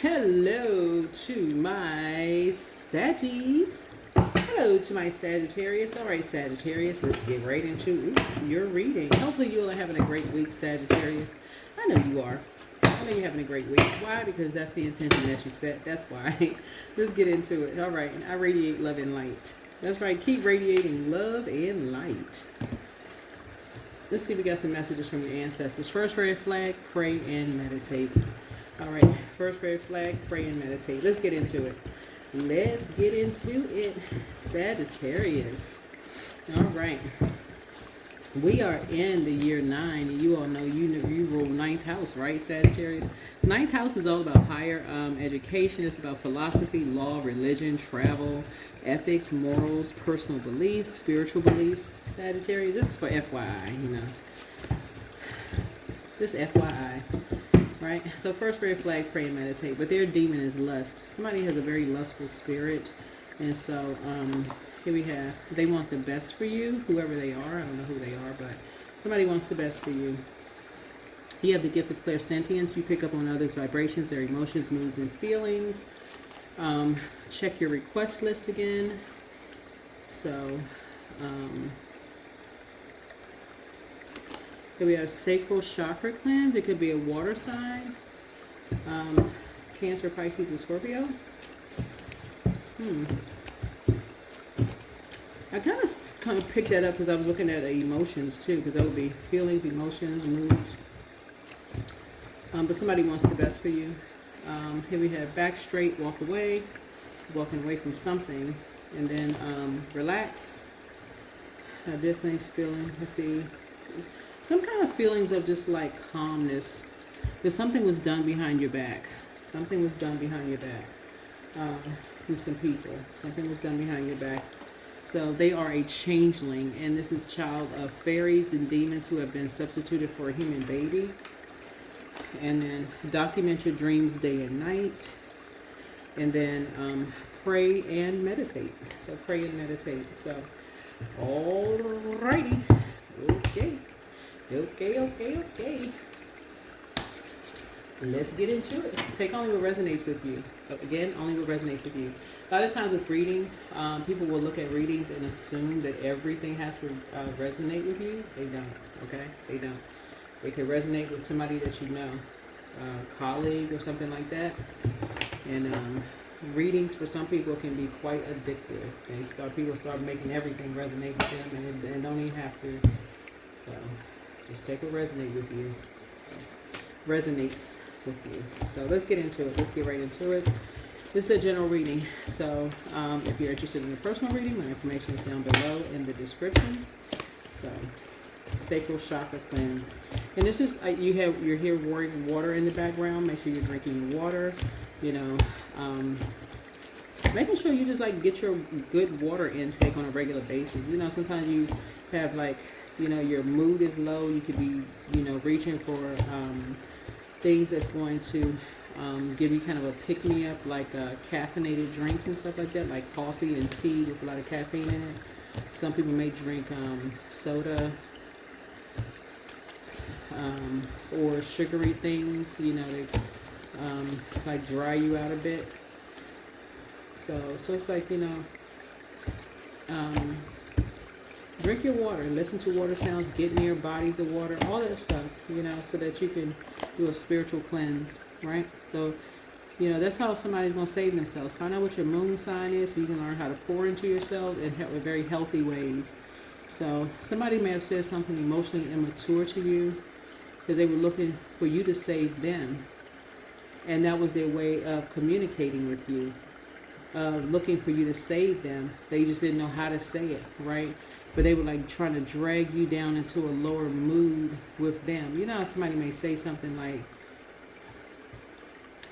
Hello to my Saggies. Hello to my Sagittarius. All right, Sagittarius, let's get right into your reading. Hopefully you're having a great week, Sagittarius. I know you are. I know you're having a great week. Why? Because that's the intention that you set. That's why. Let's get into it. All right, I radiate love and light. That's right, keep radiating love and light. Let's see if we got some messages from your ancestors. First red flag, pray and meditate. All right, first red flag, pray and meditate. Let's get into it. Let's get into it, Sagittarius. All right. We are in the year 9, and you all know you rule ninth house, right, Sagittarius? Ninth house is all about higher education. It's about philosophy, law, religion, travel, ethics, morals, personal beliefs, spiritual beliefs. Sagittarius, this is for FYI, you know. Just FYI. Right? So first red flag, pray and meditate. But their demon is lust. Somebody has a very lustful spirit. And so here we have, they want the best for you, whoever they are. I don't know who they are, but somebody wants the best for you. You have the gift of clairsentience. You pick up on others' vibrations, their emotions, moods, and feelings. Check your request list again. So here we have sacral chakra cleanse. It could be a water sign. Cancer, Pisces, and Scorpio. I kind of picked that up because I was looking at the emotions too, because that would be feelings, emotions, moods. But somebody wants the best for you. Here we have back straight, walk away, walking away from something, and then relax. Definitely feeling. Let's see. Some kind of feelings of just like calmness, because something was done behind your back. Something was done behind your back from some people. Something was done behind your back. So they are a changeling, and this is child of fairies and demons who have been substituted for a human baby. And then document your dreams day and night. And then pray and meditate. So pray and meditate. So, alrighty. Okay. Okay. Let's get into it. Take only what resonates with you. Again, only what resonates with you. A lot of times with readings, people will look at readings and assume that everything has to resonate with you. They don't, okay? They don't. It could resonate with somebody that you know, a colleague or something like that. And readings for some people can be quite addictive. People start making everything resonate with them, and they don't even have to. So just take what resonates with you. Resonates with you. So let's get into it. Let's get right into it. This is a general reading. So if you're interested in a personal reading, my information is down below in the description. So sacral chakra cleanse. And this is you're here pouring water in the background. Make sure you're drinking water. You know, making sure you just like get your good water intake on a regular basis. You know, sometimes you have like, you know, your mood is low. You could be, you know, reaching for things that's going to give you kind of a pick-me-up, like caffeinated drinks and stuff like that, like coffee and tea with a lot of caffeine in it. Some people may drink soda or sugary things, you know, they like dry you out a bit. So it's like, you know, drink your water, listen to water sounds, get near bodies of water, all that stuff, you know, so that you can do a spiritual cleanse, right? So, you know, that's how somebody's going to save themselves. Find out what your moon sign is so you can learn how to pour into yourself in very healthy ways. So somebody may have said something emotionally immature to you because they were looking for you to save them. And that was their way of communicating with you, looking for you to save them. They just didn't know how to say it, right? But they were like trying to drag you down into a lower mood with them. You know how somebody may say something like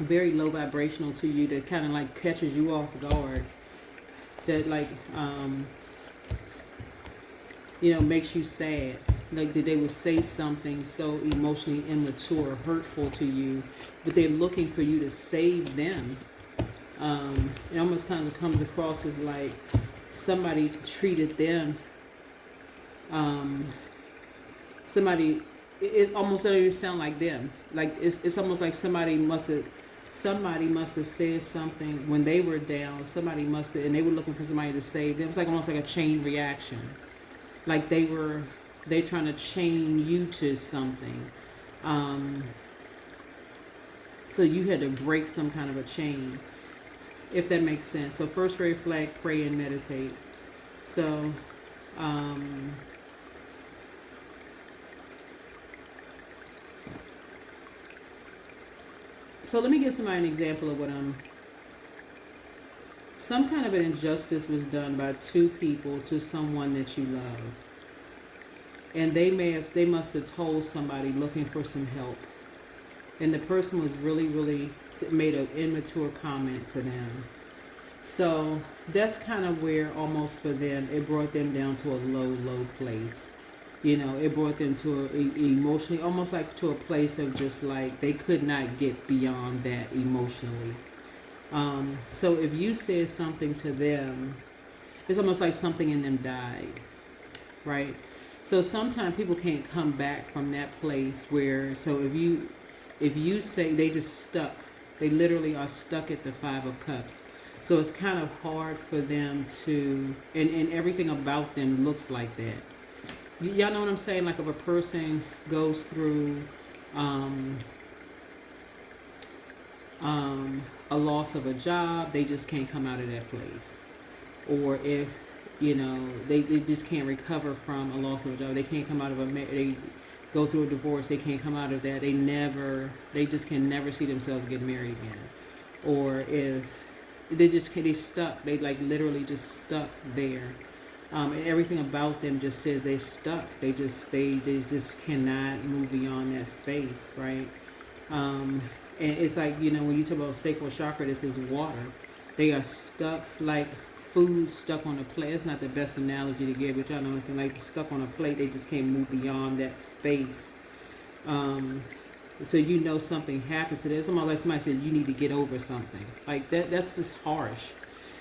very low vibrational to you that kind of like catches you off guard. That like, you know, makes you sad. Like that they would say something so emotionally immature, hurtful to you, but they're looking for you to save them. It almost kind of comes across as like somebody treated them somebody, it almost doesn't even sound like them. Like it's almost like somebody must have somebody must have said something when they were down. Somebody must have, and they were looking for somebody to save them. It was like almost like a chain reaction. Like they trying to chain you to something. So you had to break some kind of a chain, if that makes sense. So first red flag, pray and meditate. So, so let me give somebody an example of what some kind of an injustice was done by two people to someone that you love. And they must have told somebody looking for some help. And the person was really made an immature comment to them. So that's kind of where almost for them, it brought them down to a low place. It brought them to emotionally, almost like to a place of just like they could not get beyond that emotionally. So if you said something to them, it's almost like something in them died, right? So sometimes people can't come back from that place where, so if you say they just stuck, they literally are stuck at the Five of Cups. So it's kind of hard for them to, and everything about them looks like that. Y'all know what I'm saying? Like if a person goes through a loss of a job, they just can't come out of that place. Or if, they just can't recover from a loss of a job. They can't come out of they go through a divorce, they can't come out of that. They just can never see themselves get married again. Or if they stuck, they like literally just stuck there. And everything about them just says they're stuck. They just cannot move beyond that space, right? And it's like, when you talk about sacral chakra, this is water. They are stuck like food stuck on a plate. It's not the best analogy to give, but y'all know it's like stuck on a plate. They just can't move beyond that space. So something happened to them. Somebody said you need to get over something. Like that's just harsh.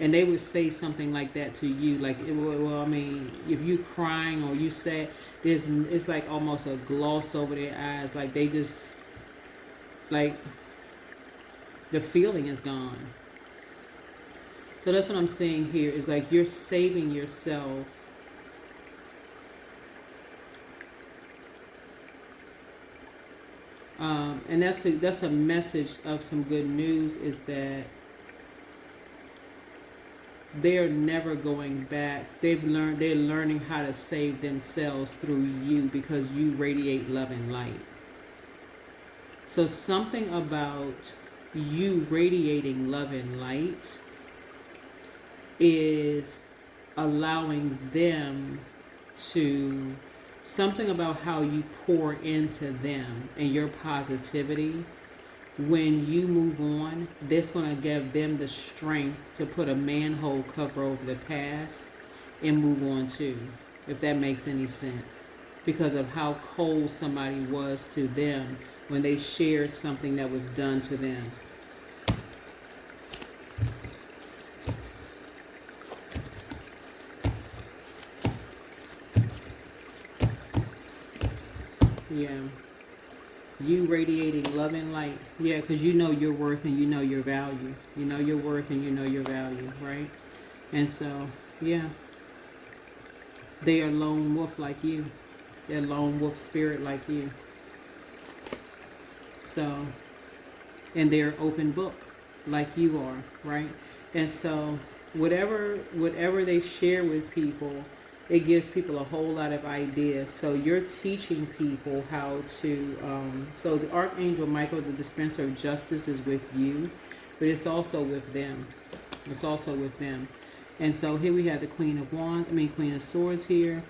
And they would say something like that to you. Like, if you crying or you sad, it's like almost a gloss over their eyes. Like they just, like, the feeling is gone. So that's what I'm saying here, is like you're saving yourself and that's a message of some good news, is that they're never going back. They're learning how to save themselves through you, because you radiate love and light. So something about you radiating love and light is allowing them to, something about how you pour into them and your positivity. When you move on, that's going to give them the strength to put a manhole cover over the past and move on too, if that makes any sense. Because of how cold somebody was to them when they shared something that was done to them. Yeah. You radiating love and light. Yeah, because you know your worth and you know your value. You know your worth and you know your value, right? And so, yeah. They are lone wolf like you. They're lone wolf spirit like you. So, and they're open book like you are, right? And so, whatever they share with people, it gives people a whole lot of ideas. So you're teaching people how to, so the Archangel Michael, the dispenser of justice, is with you, but it's also with them. It's also with them. And so here we have the Queen of Swords here.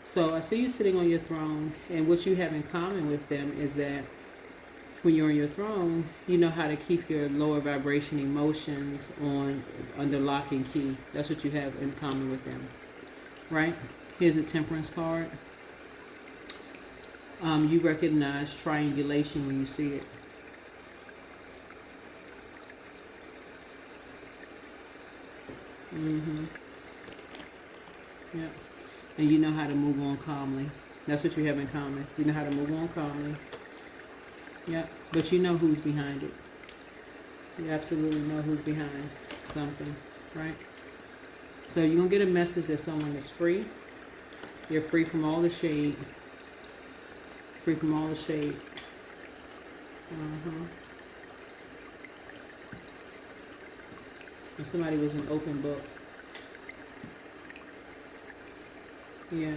So I see you sitting on your throne, and what you have in common with them is that when you're on your throne, you know how to keep your lower vibration emotions under lock and key. That's what you have in common with them. Right? Here's a Temperance card. You recognize triangulation when you see it. Yep. And you know how to move on calmly. That's what you have in common. You know how to move on calmly. Yep. But you know who's behind it. You absolutely know who's behind something, right? So you're going to get a message that someone is free. You're free from all the shade. Free from all the shade. And somebody was an open book. Yeah.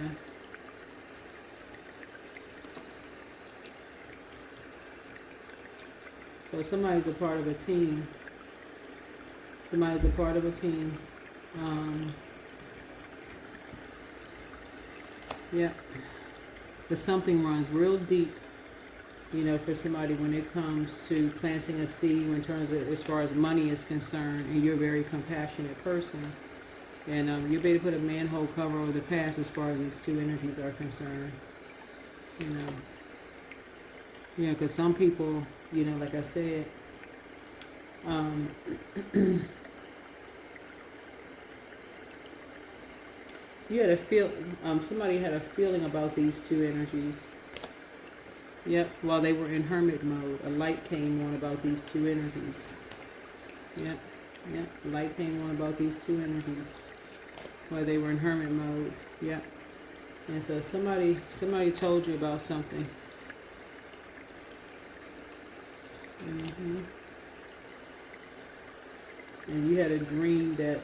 So somebody's a part of a team. Somebody's a part of a team. Yeah. But something runs real deep, you know, for somebody when it comes to planting a seed in terms of as far as money is concerned, and you're a very compassionate person. And you'll be able to put a manhole cover over the past as far as these two energies are concerned. You know. Yeah, because some people, you know, like I said, you had a somebody had a feeling about these two energies. Yep, while they were in hermit mode, a light came on about these two energies. Yep, light came on about these two energies while they were in hermit mode. Yep. And so somebody told you about something. And you had a dream that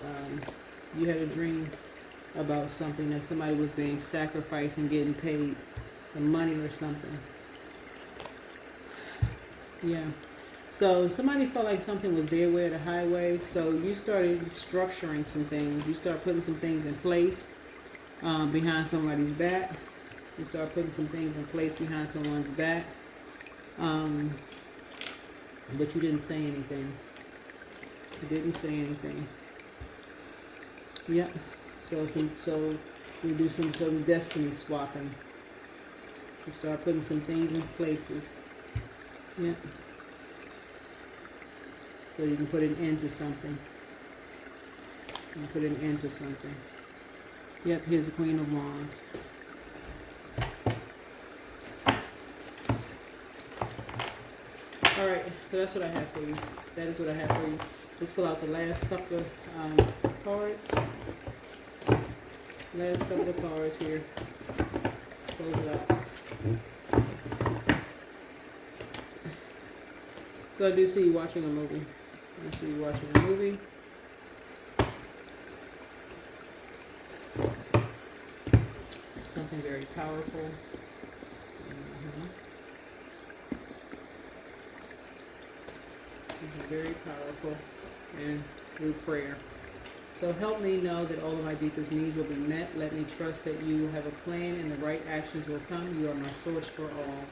about something, that somebody was being sacrificed and getting paid some money or something. Yeah. So somebody felt like something was their way or the highway. So you started structuring some things. You start putting some things in place behind somebody's back. You start putting some things in place behind someone's back. But you didn't say anything. You didn't say anything. Yep. So we do some destiny swapping. You start putting some things in places. Yep. So you can put an end to something. You can put an end to something. Yep, here's the Queen of Wands. Alright, so that's what I have for you. That is what I have for you. Let's pull out the last couple of cards. Last couple of cards here. Close it up. So I do see you watching a movie. I see you watching a movie. Something very powerful. Something very powerful. And through prayer. So help me know that all of my deepest needs will be met. Let me trust that you have a plan and the right actions will come. You are my source for all.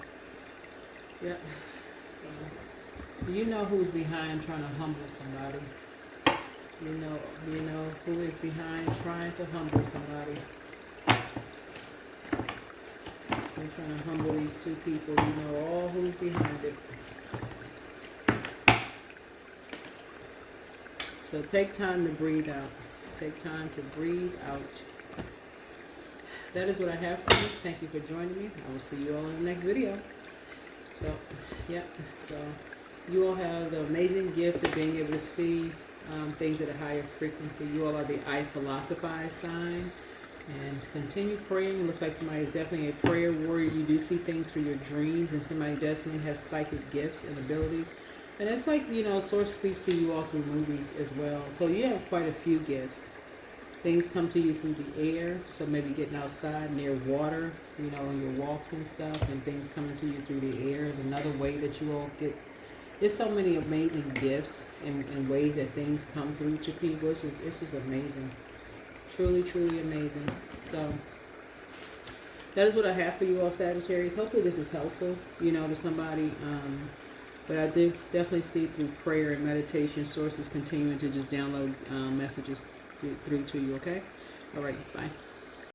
Yep. So you know who's behind trying to humble somebody. You know who is behind trying to humble somebody. They're trying to humble these two people. You know all who's behind it. So take time to breathe out. Take time to breathe out. That is what I have for you. Thank you for joining me. I will see you all in the next video. So, yep. So you all have the amazing gift of being able to see things at a higher frequency. You all are the I philosophize sign. And continue praying. It looks like somebody is definitely a prayer warrior. You do see things through your dreams, and somebody definitely has psychic gifts and abilities. And it's like, you know, Source speaks to you all through movies as well. So you have quite a few gifts. Things come to you through the air. So maybe getting outside near water, you know, in your walks and stuff. And things coming to you through the air is another way that you all get. There's so many amazing gifts and ways that things come through to people. It's just amazing. Truly, truly amazing. So that is what I have for you all, Sagittarius. Hopefully this is helpful, you know, to somebody. But I do definitely see through prayer and meditation, sources continuing to just download messages through to you, okay? All right, bye.